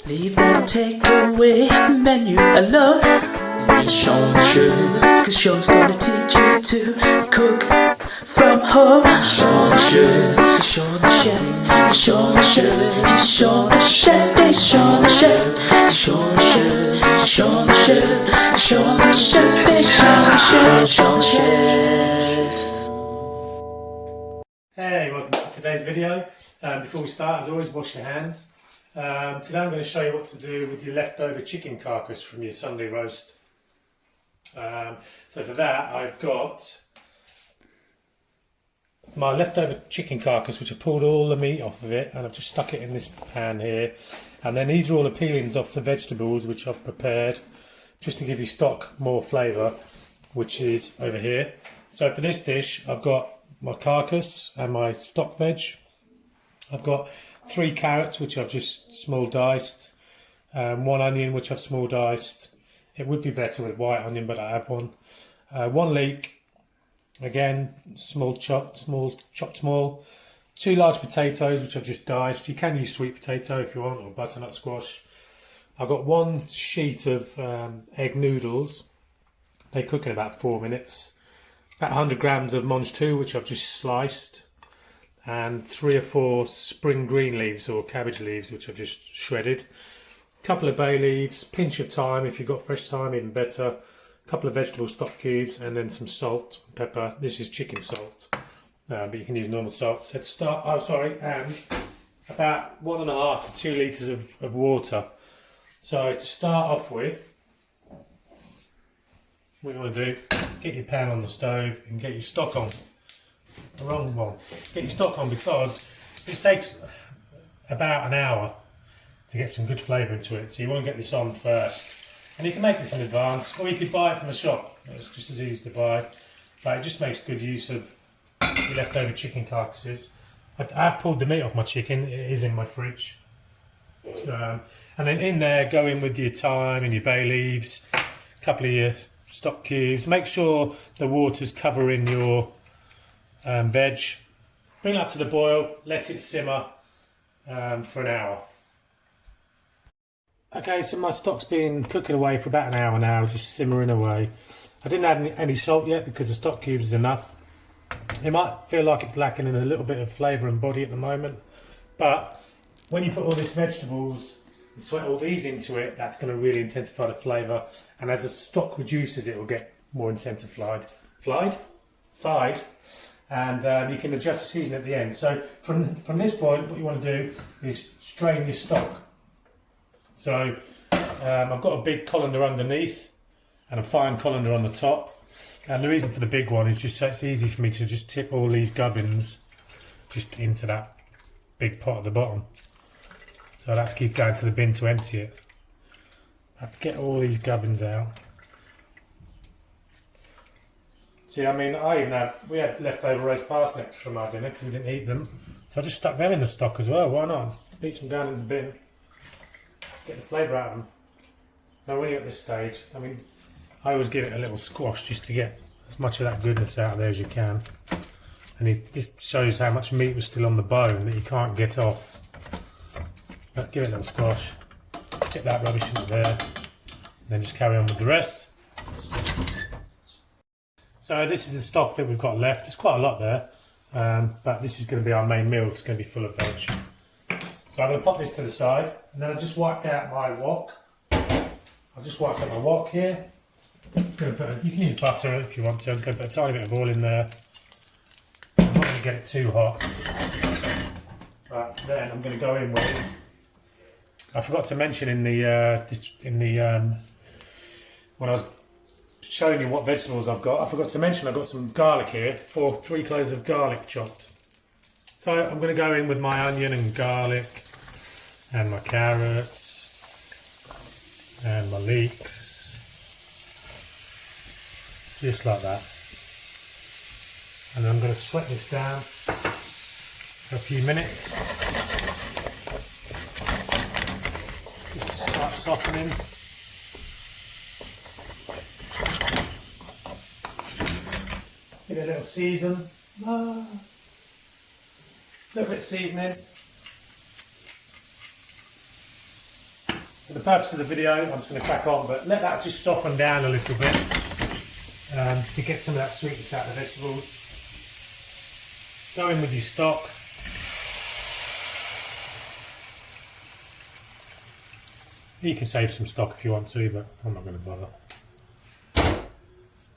Leave the takeaway menu alone. Meet cause Sean's gonna teach you to cook from home. Sean the chef, Sean the chef, Sean the chef, Sean the chef, Sean the chef, Sean the chef, Sean the chef, Sean the chef, Sean the chef. Hey, welcome to today's video. Before we start, as always, wash your hands. Today I'm going to show you what to do with your leftover chicken carcass from your Sunday roast. So for that I've got my leftover chicken carcass, which I pulled all the meat off of it, and I've just stuck it in this pan here. And then these are all the peelings off the vegetables which I've prepared just to give your stock more flavour, which is over here. So for this dish I've got my carcass and my stock veg. I've got 3 carrots which I've just small diced, 1 onion which I've small diced. It would be better with white onion, but I have one. 1 leek, again chopped small. 2 large potatoes which I've just diced. You can use sweet potato if you want, or butternut squash. I've got 1 sheet of egg noodles. They cook in about 4 minutes. About 100 grams of mange tout which I've just sliced, and 3 or 4 spring green leaves or cabbage leaves which I've just shredded. A couple of bay leaves, pinch of thyme, if you've got fresh thyme even better, a couple of vegetable stock cubes, and then some salt and pepper. This is chicken salt, but you can use normal salt. So to start, and about 1.5 to 2 litres of water. So to start off with, what you want to do, get your pan on the stove and get your stock on. The wrong one. Get your stock on, because this takes about an hour to get some good flavour into it. So you want to get this on first. And you can make this in advance, or you could buy it from the shop. It's just as easy to buy. But it just makes good use of your leftover chicken carcasses. I've pulled the meat off my chicken. It is in my fridge. And then in there, go in with your thyme and your bay leaves, a couple of your stock cubes. Make sure the water's covering your veg. Bring it up to the boil, let it simmer for an hour. Okay, so my stock's been cooking away for about an hour now, just simmering away. I didn't add any salt yet because the stock cubes is enough. It might feel like it's lacking in a little bit of flavour and body at the moment, but when you put all these vegetables and sweat all these into it, that's going to really intensify the flavour, and as the stock reduces it will get more intensified. And you can adjust the seasoning at the end. So from this point, what you want to do is strain your stock. So I've got a big colander underneath and a fine colander on the top. And the reason for the big one is just so it's easy for me to just tip all these gubbins just into that big pot at the bottom. So I'll have to keep going to the bin to empty it. I have to get all these gubbins out. See, I mean, we had leftover roast parsnips from our dinner because we didn't eat them. So I just stuck them in the stock as well. Why not? Just beat them down in the bin. Get the flavour out of them. So when you're at this stage, I mean, I always give it a little squash just to get as much of that goodness out of there as you can. And this shows how much meat was still on the bone that you can't get off. But give it a little squash. Get that rubbish into there. And then just carry on with the rest. So this is the stock that we've got left. There's quite a lot there, but this is going to be our main meal. It's going to be full of veg. So I'm going to pop this to the side, and then I've just wiped out my wok. I've just wiped out my wok here. You can use butter if you want to. I'm just going to put a tiny bit of oil in there. I'm not going to get it too hot. But then I'm going to go in with. I forgot to mention when I was showing you what vegetables I've got, I forgot to mention I've got some garlic here, 3 cloves of garlic chopped. So I'm going to go in with my onion and garlic and my carrots and my leeks, just like that. And then I'm going to sweat this down for a few minutes, just to start softening. Give it a little season, a little bit of seasoning, the purpose of the video, I'm just going to crack on, but let that just soften down a little bit to get some of that sweetness out of the vegetables. Go in with your stock. You can save some stock if you want to, but I'm not going to bother.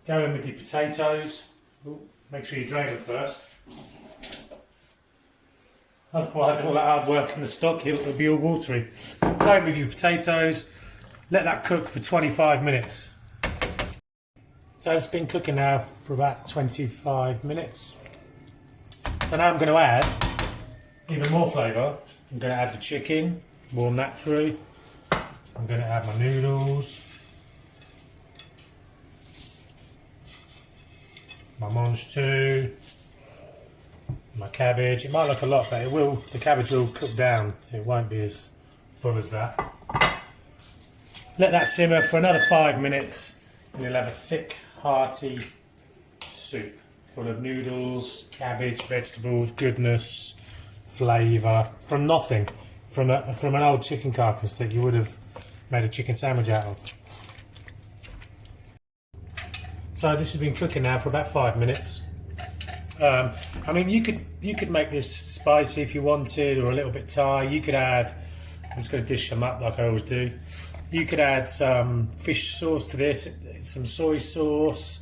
Go in with your potatoes. Ooh, make sure you drain them first. Otherwise all that hard work in the stock, it'll be all watery. Go in with your potatoes. Let that cook for 25 minutes. So it's been cooking now for about 25 minutes. So now I'm going to add even more flavour. I'm going to add the chicken, warm that through. I'm going to add my noodles, my mange too, my cabbage. It might look a lot, but it will. The cabbage will cook down. It won't be as full as that. Let that simmer for another 5 minutes, and you'll have a thick, hearty soup full of noodles, cabbage, vegetables, goodness, flavour from nothing, from an old chicken carcass that you would have made a chicken sandwich out of. So this has been cooking now for about 5 minutes. I mean, you could make this spicy if you wanted, or a little bit Thai. You could add, I'm just going to dish them up like I always do. You could add some fish sauce to this, some soy sauce,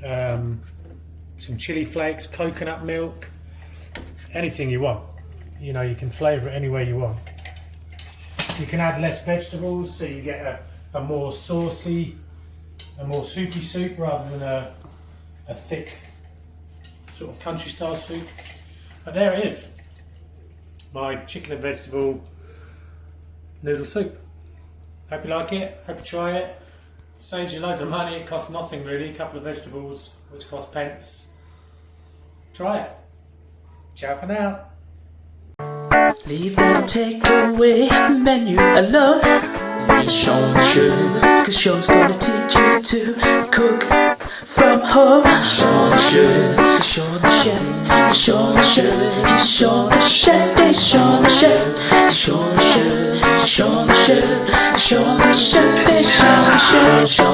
some chili flakes, coconut milk, anything you want. You know, you can flavour it any way you want. You can add less vegetables, so you get a more saucy, a more soupy soup rather than a thick sort of country style soup. But there it is, my chicken and vegetable noodle soup. Hope you like it, hope you try it. It saves you loads of money, it costs nothing really, a couple of vegetables which cost pence. Try it. Ciao for now. Leave the takeaway menu alone. Be Sean Sure, cause Sean's gonna teach you to cook from home. Sean Sure, cause Sean the chef. Sean Sure, he's Sean the chef. He's Sean the chef. Sean Sure, Sean the chef. Sean the chef. He's Sean the chef.